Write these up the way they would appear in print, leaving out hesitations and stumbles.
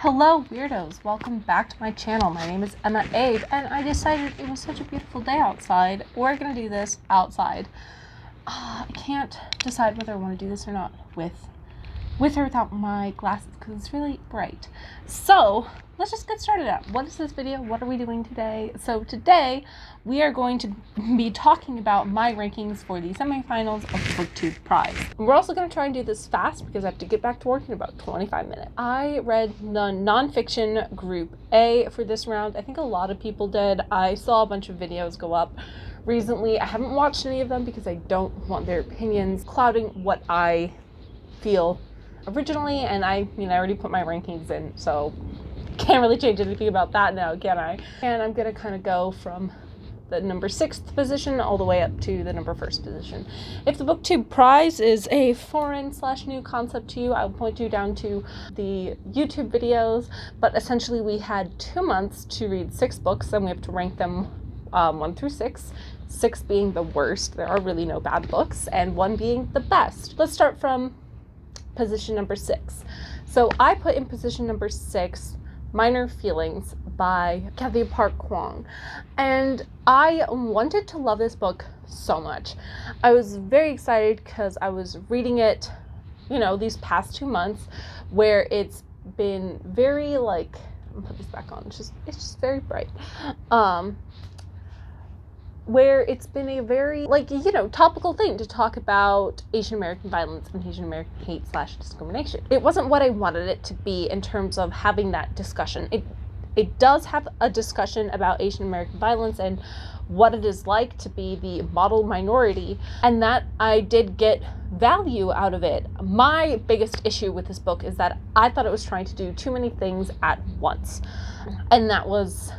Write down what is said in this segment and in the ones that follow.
Hello weirdos, welcome back to my channel. My name is EmmaAbe and I decided it was such a beautiful day outside. We're gonna do this outside. I can't decide whether I want to do this or not with or without my glasses because it's really bright. So let's just get started out. What is this video? What are we doing today? So today we are going to be talking about my rankings for the semifinals of the BookTube Prize. And we're also going to try and do this fast because I have to get back to work in about 25 minutes. I read the nonfiction group A for this round. I think a lot of people did. I saw a bunch of videos go up recently. I haven't watched any of them because I don't want their opinions clouding what I feel originally, and I already put my rankings in, so can't really change anything about that now, can I? And I'm gonna kind of go from the number 6th position all the way up to the number 1st position. If the BookTube Prize is a foreign/new concept to you, I'll point you down to the YouTube videos, but essentially we had 2 months to read 6 books and we have to rank them 1 through 6. 6 being the worst, there are really no bad books, and 1 being the best. Let's start from position number 6. So I put in position number 6 Minor Feelings by Cathy Park Kwong, and I wanted to love this book so much. I was very excited because I was reading it, these past 2 months where it's been very I'm gonna put this back on, it's just very bright. Where it's been a very, topical thing to talk about Asian American violence and Asian American hate/discrimination. It wasn't what I wanted it to be in terms of having that discussion. It does have a discussion about Asian American violence and what it is like to be the model minority, and that I did get value out of it. My biggest issue with this book is that I thought it was trying to do too many things at once, and that was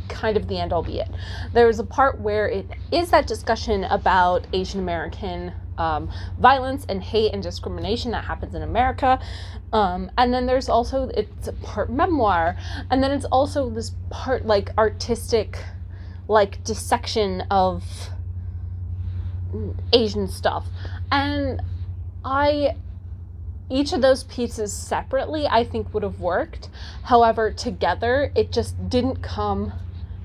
kind of the end all be it. There is a part where it is that discussion about Asian American violence and hate and discrimination that happens in America, and then there's also, it's a part memoir, and then it's also this part artistic dissection of Asian stuff, and each of those pieces separately I think would have worked. However, together it just didn't come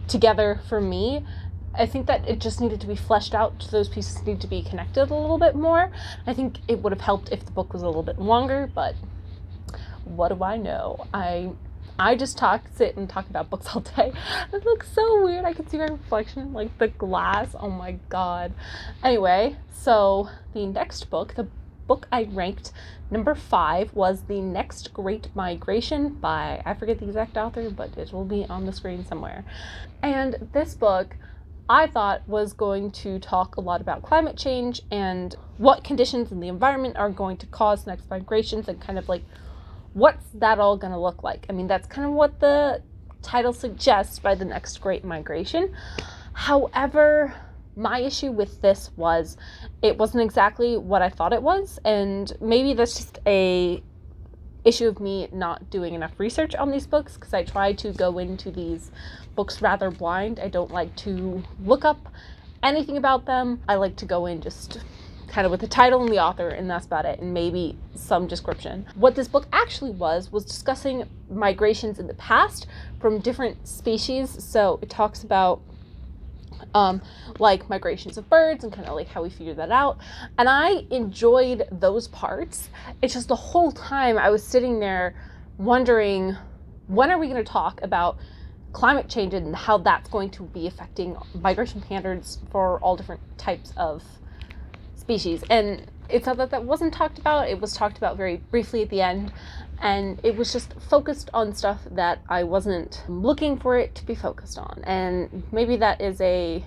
together for me. I think that it just needed to be fleshed out. Those pieces need to be connected a little bit more. I think it would have helped if the book was a little bit longer, but what do I know? I just sit and talk about books all day. It looks so weird. I can see my reflection in the glass. Oh my god. Anyway, so the next book, the book I ranked number 5, was The Next Great Migration by, I forget the exact author, but it will be on the screen somewhere. And this book I thought was going to talk a lot about climate change and what conditions in the environment are going to cause next migrations, and kind of what's that all going to look like. I mean, that's kind of what the title suggests by The Next Great Migration. However, my issue with this was it wasn't exactly what I thought it was, and maybe that's just a issue of me not doing enough research on these books, because I try to go into these books rather blind. I don't like to look up anything about them. I like to go in just kind of with the title and the author, and that's about it, and maybe some description. What this book actually was discussing migrations in the past from different species. So it talks about migrations of birds and kind of how we figure that out. And I enjoyed those parts. It's just the whole time I was sitting there wondering, when are we going to talk about climate change and how that's going to be affecting migration patterns for all different types of species? And it's not that that wasn't talked about. It was talked about very briefly at the end, and it was just focused on stuff that I wasn't looking for it to be focused on. And maybe that is a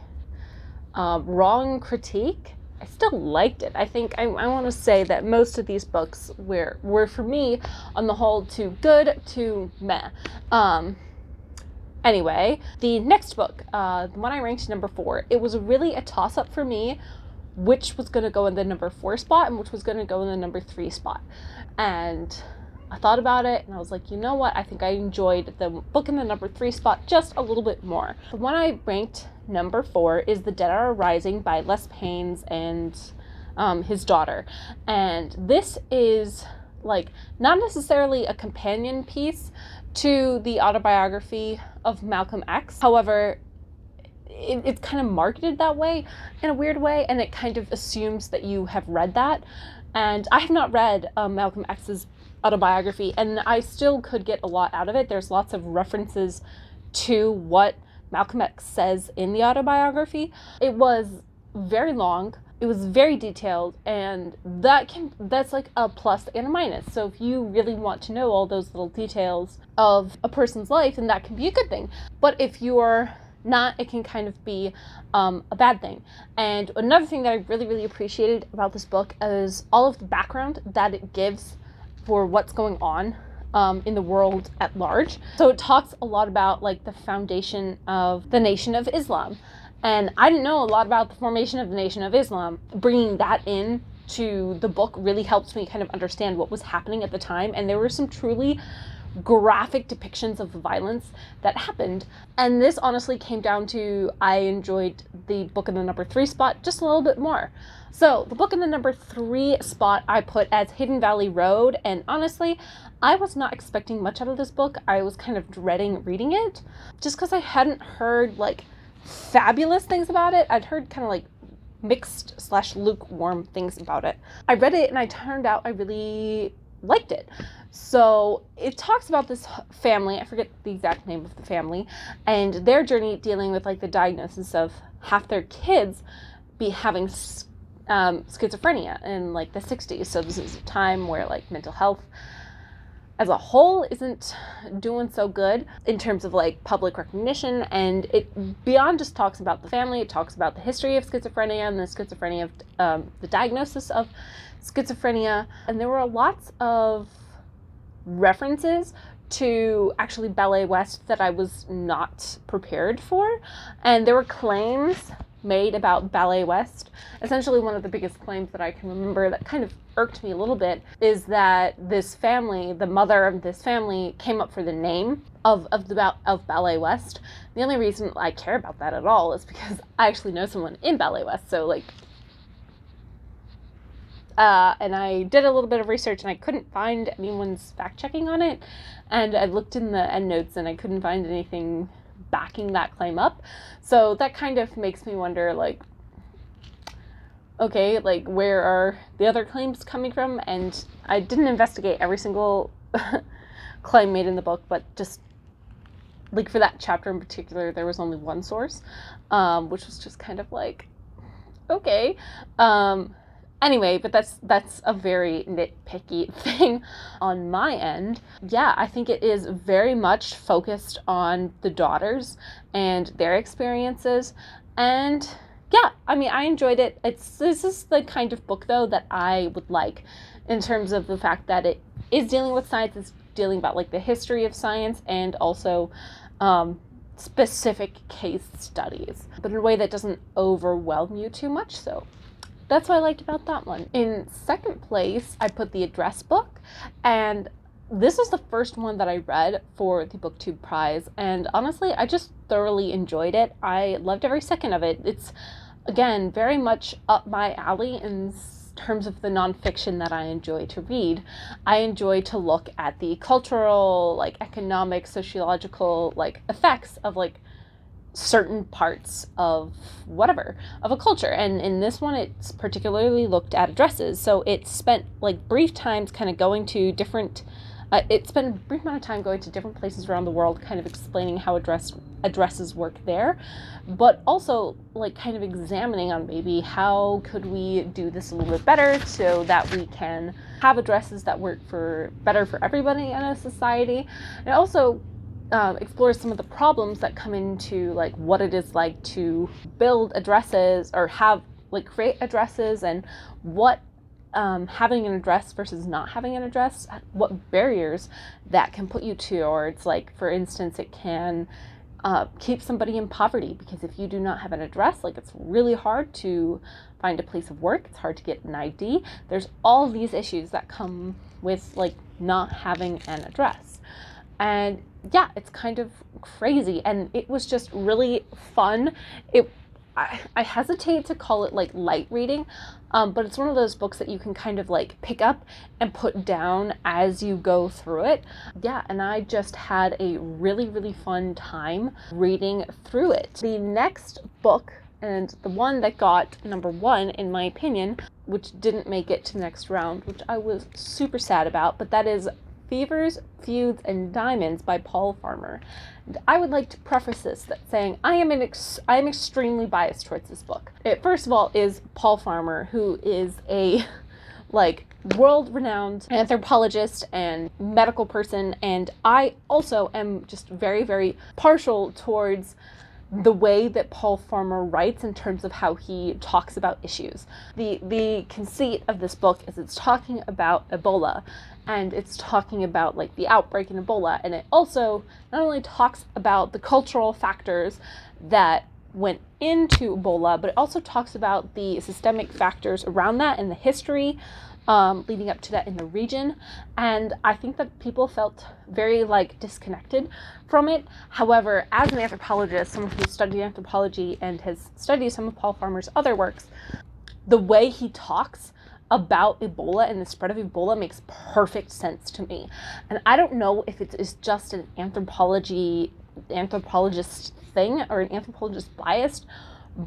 wrong critique. I still liked it. I think I want to say that most of these books were for me, on the whole, too good to meh. Anyway, the next book, the one I ranked number 4, it was really a toss-up for me which was going to go in the number 4 spot and which was going to go in the number 3 spot. And I thought about it and I was like, you know what? I think I enjoyed the book in the number 3 spot just a little bit more. The one I ranked number 4 is The Dead Are Rising by Les Paynes and his daughter. And this is not necessarily a companion piece to the autobiography of Malcolm X. However, it's kind of marketed that way in a weird way, and it kind of assumes that you have read that. And I have not read Malcolm X's autobiography, and I still could get a lot out of it. There's lots of references to what Malcolm X says in the autobiography. It was very long, it was very detailed, and that's like a plus and a minus. So if you really want to know all those little details of a person's life, then that can be a good thing. But if you're not, it can kind of be a bad thing. And another thing that I really, really appreciated about this book is all of the background that it gives for what's going on in the world at large. So it talks a lot about like the foundation of the Nation of Islam. And I didn't know a lot about the formation of the Nation of Islam. Bringing that in to the book really helps me kind of understand what was happening at the time. And there were some truly graphic depictions of the violence that happened. And this honestly came down to, I enjoyed the book in the number 3 spot just a little bit more. So the book in the number 3 spot I put as Hidden Valley Road. And honestly, I was not expecting much out of this book. I was kind of dreading reading it just because I hadn't heard like fabulous things about it. I'd heard kind of like mixed / lukewarm things about it. I read it and I turned out I really liked it. So it talks about this family, I forget the exact name of the family, and their journey dealing with like the diagnosis of half their kids be having schizophrenia in like the 60s. So this is a time where like mental health as a whole isn't doing so good in terms of like public recognition, and it beyond just talks about the family, it talks about the history of schizophrenia and the schizophrenia of the diagnosis of schizophrenia. And there were lots of references to actually Ballet West that I was not prepared for, and there were claims made about Ballet West. Essentially, one of the biggest claims that I can remember that kind of irked me a little bit is that this family, the mother of this family, came up for the name of Ballet West. The only reason I care about that at all is because I actually know someone in Ballet West. So like, and I did a little bit of research and I couldn't find anyone's fact checking on it. And I looked in the endnotes and I couldn't find anything backing that claim up. So that kind of makes me wonder, like, okay, like where are the other claims coming from? And I didn't investigate every single claim made in the book, but just like for that chapter in particular, there was only one source, which was just kind of like, okay. Anyway, but that's a very nitpicky thing on my end. Yeah, I think it is very much focused on the daughters and their experiences. And yeah, I mean, I enjoyed it. This is the kind of book, though, that I would like in terms of the fact that it is dealing with science, it's dealing about like the history of science and also specific case studies, but in a way that doesn't overwhelm you too much. So that's what I liked about that one. In second place, I put The Address Book, and this is the first one that I read for the BookTube Prize, and honestly, I just thoroughly enjoyed it. I loved every second of it. It's, again, very much up my alley in terms of the nonfiction that I enjoy to read. I enjoy to look at the cultural, like, economic, sociological, like, effects of, like, certain parts of whatever, of a culture. And in this one, it's particularly looked at addresses. So it spent like brief times kind of going to different, it spent a brief amount of time going to different places around the world, kind of explaining how addresses work there, but also like kind of examining on maybe how could we do this a little bit better so that we can have addresses that work better for everybody in a society. And also explores some of the problems that come into like what it is like to build addresses or create addresses, and what having an address versus not having an address, what barriers that can put you towards. Like, for instance, it can keep somebody in poverty, because if you do not have an address, like, it's really hard to find a place of work, it's hard to get an ID. There's all these issues that come with like not having an address. And yeah, it's kind of crazy, and it was just really fun. I hesitate to call it like light reading, but it's one of those books that you can kind of like pick up and put down as you go through it. Yeah, and I just had a really, really fun time reading through it. The next book, and the one that got number 1 in my opinion, which didn't make it to the next round, which I was super sad about, but that is Fevers, Feuds, and Diamonds by Paul Farmer. And I would like to preface this that saying I am extremely biased towards this book. It first of all is Paul Farmer, who is a like world-renowned anthropologist and medical person, and I also am just very, very partial towards the way that Paul Farmer writes in terms of how he talks about issues. The conceit of this book is it's talking about Ebola, and it's talking about like the outbreak in Ebola, and it also not only talks about the cultural factors that went into Ebola, but it also talks about the systemic factors around that and the history leading up to that in the region. And I think that people felt very like disconnected from it. However, as an anthropologist, someone who studied anthropology and has studied some of Paul Farmer's other works, the way he talks about Ebola and the spread of Ebola makes perfect sense to me. And I don't know if it is just an anthropologist thing or an anthropologist bias,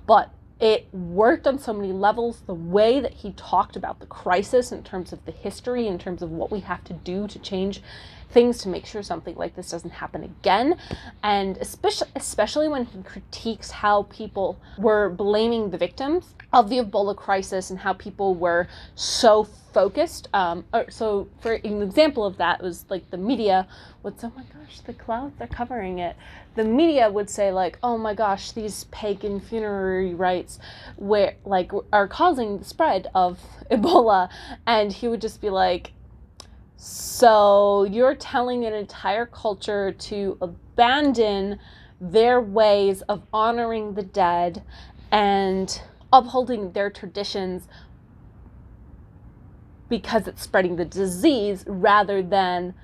but it worked on so many levels. The way that he talked about the crisis in terms of the history, in terms of what we have to do to change things to make sure something like this doesn't happen again, and especially when he critiques how people were blaming the victims of the Ebola crisis and how people were so focused. So for an example of that was like the media would say, oh my gosh, the clouds are covering it. The media would say like, oh my gosh, these pagan funerary rites are causing the spread of Ebola. And he would just be like, so you're telling an entire culture to abandon their ways of honoring the dead and upholding their traditions because it's spreading the disease, rather than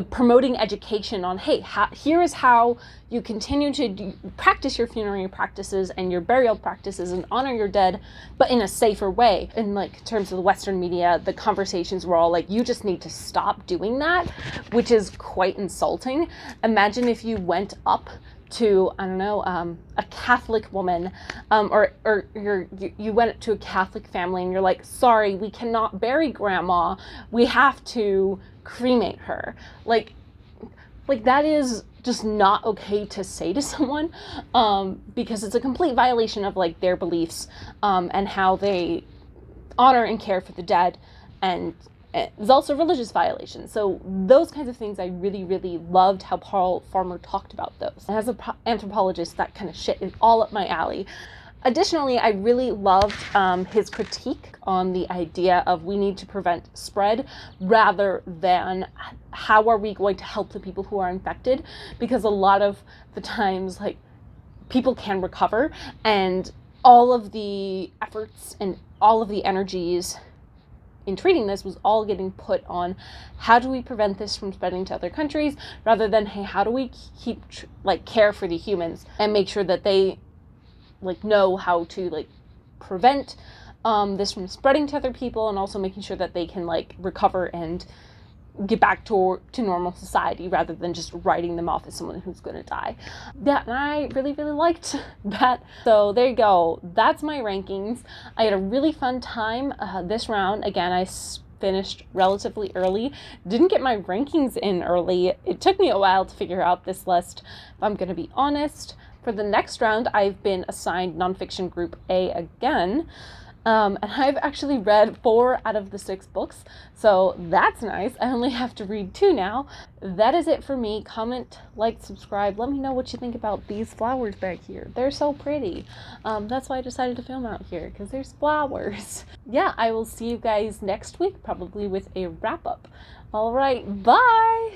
promoting education on, hey, here is how you continue to practice your funerary practices and your burial practices and honor your dead, but in a safer way. In like terms of the Western media, the conversations were all like, you just need to stop doing that, which is quite insulting. Imagine if you went up to, I don't know, a Catholic woman, or you went to a Catholic family and you're like, sorry, we cannot bury grandma, we have to cremate her. Like that is just not okay to say to someone, because it's a complete violation of like their beliefs, and how they honor and care for the dead, and it's also a religious violation. So those kinds of things, I really, really loved how Paul Farmer talked about those. And as an anthropologist, that kind of shit is all up my alley. Additionally, I really loved his critique on the idea of we need to prevent spread rather than how are we going to help the people who are infected, because a lot of the times, like, people can recover, and all of the efforts and all of the energies in treating this was all getting put on how do we prevent this from spreading to other countries, rather than, hey, how do we keep care for the humans and make sure that they know how to prevent this from spreading to other people, and also making sure that they can recover and get back to normal society, rather than just writing them off as someone who's going to die. Yeah, and I really, really liked that. So there you go. That's my rankings. I had a really fun time this round. Again, I finished relatively early. Didn't get my rankings in early. It took me a while to figure out this list, if I'm going to be honest. For the next round, I've been assigned Nonfiction Group A again. And I've actually read 4 out of the 6 books, so that's nice. I only have to read 2 now. That is it for me. Comment, like, subscribe. Let me know what you think about these flowers back here. They're so pretty. That's why I decided to film out here, because there's flowers. Yeah, I will see you guys next week, probably with a wrap-up. All right, bye!